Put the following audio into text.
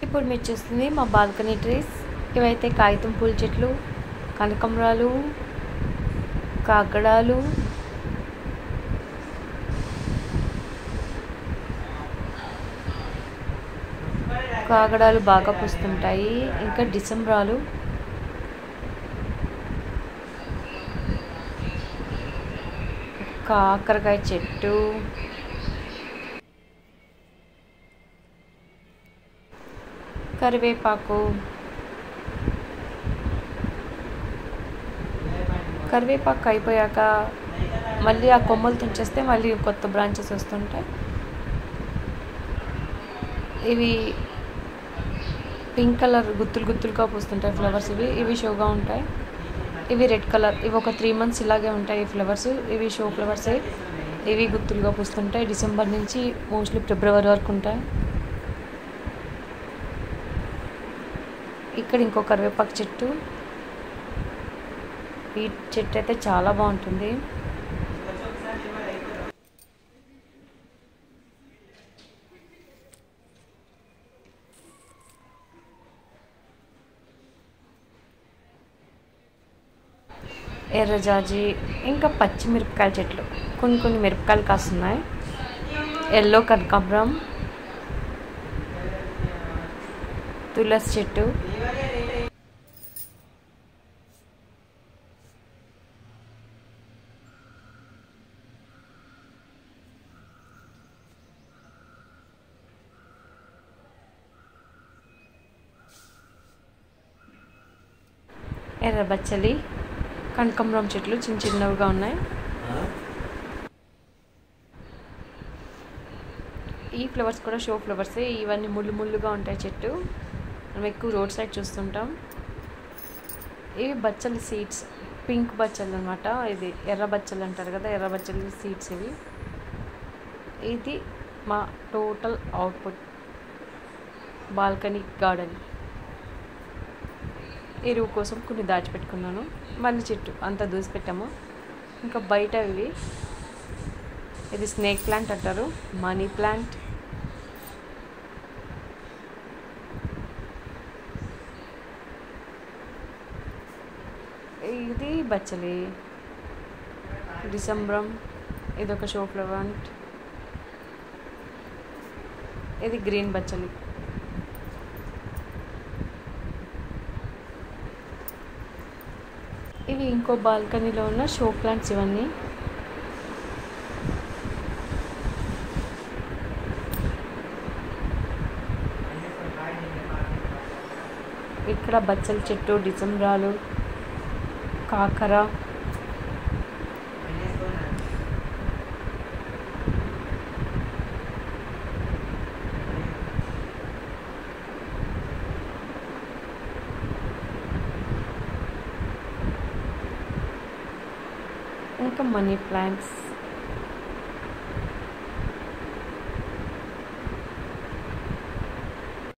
ఇప్పుడు మీరు చూస్తుంది మా బాల్కనీ ట్రీస్. ఇవైతే కాగితం పూల చెట్లు, కనకాంబరాలు, కాకడాలు, కాగడాలు బాగా పూస్తుంటాయి. ఇంకా డిసెంబరాలు, కాకరకాయ చెట్టు, కరివేపాకు, కరివేపాకు అయిపోయాక మళ్ళీ ఆ కొమ్మలు తుంచేస్తే మళ్ళీ కొత్త బ్రాంచెస్ వస్తుంటాయి. ఇవి పింక్ కలర్ గుత్తులు గుత్తులుగా పూస్తుంటాయి ఫ్లవర్స్. ఇవి షోగా ఉంటాయి. ఇవి రెడ్ కలర్. ఇవి ఒక 3 months ఇలాగే ఉంటాయి ఈ ఫ్లవర్స్. ఇవి షో ఫ్లవర్సే. ఇవి గుత్తులుగా పూస్తుంటాయి. డిసెంబర్ నుంచి మోస్ట్లీ ఫిబ్రవరి వరకు ఉంటాయి. ఇక్కడ ఇంకో కరివేపాకు చెట్టు. ఈ చెట్టు అయితే చాలా బాగుంటుంది. ఎర్రజాజి, ఇంకా పచ్చిమిరపకాయల చెట్లు. కొన్ని మిరపకాయలు కాస్తున్నాయి. ఎల్లో కనకాంబరం, తులసి చెట్టు, ఎర్రబచ్చలి, కనకాంబరం చెట్లు చిన్నవిగా ఉన్నాయి. ఈ ఫ్లవర్స్ కూడా షో ఫ్లవర్సే. ఇవన్నీ ముళ్ళుగా ఉంటాయి చెట్టు. మనం ఎక్కువ రోడ్ సైడ్ చూస్తుంటాం. ఇవి బచ్చలి సీడ్స్, పింక్ బచ్చలు అనమాట. ఇది ఎర్ర బచ్చలు అంటారు కదా, ఎర్ర బచ్చలి సీడ్స్ ఇవి. ఇది మా టోటల్ అవుట్పుట్ బాల్కనీ గార్డెన్. ఎరువు కోసం కొన్ని దాచిపెట్టుకున్నాను. మల్లె చెట్టు అంతా దూసిపెట్టాము. ఇంకా బయట ఇది స్నేక్ ప్లాంట్ అంటారు, మనీ ప్లాంట్. ఇది బచ్చలి, డిసెంబరం. ఇది ఒక షో ఫ్లవర్. ఇది గ్రీన్ బచ్చలి. ఇవి ఇంకో బాల్కనీలో ఉన్న షో ప్లాంట్స్ ఇవన్నీ. ఇక్కడ బచ్చలి చెట్టు, డిసెంబరాలు, కాకర, ఇంకా మనీ ప్లాంట్స్.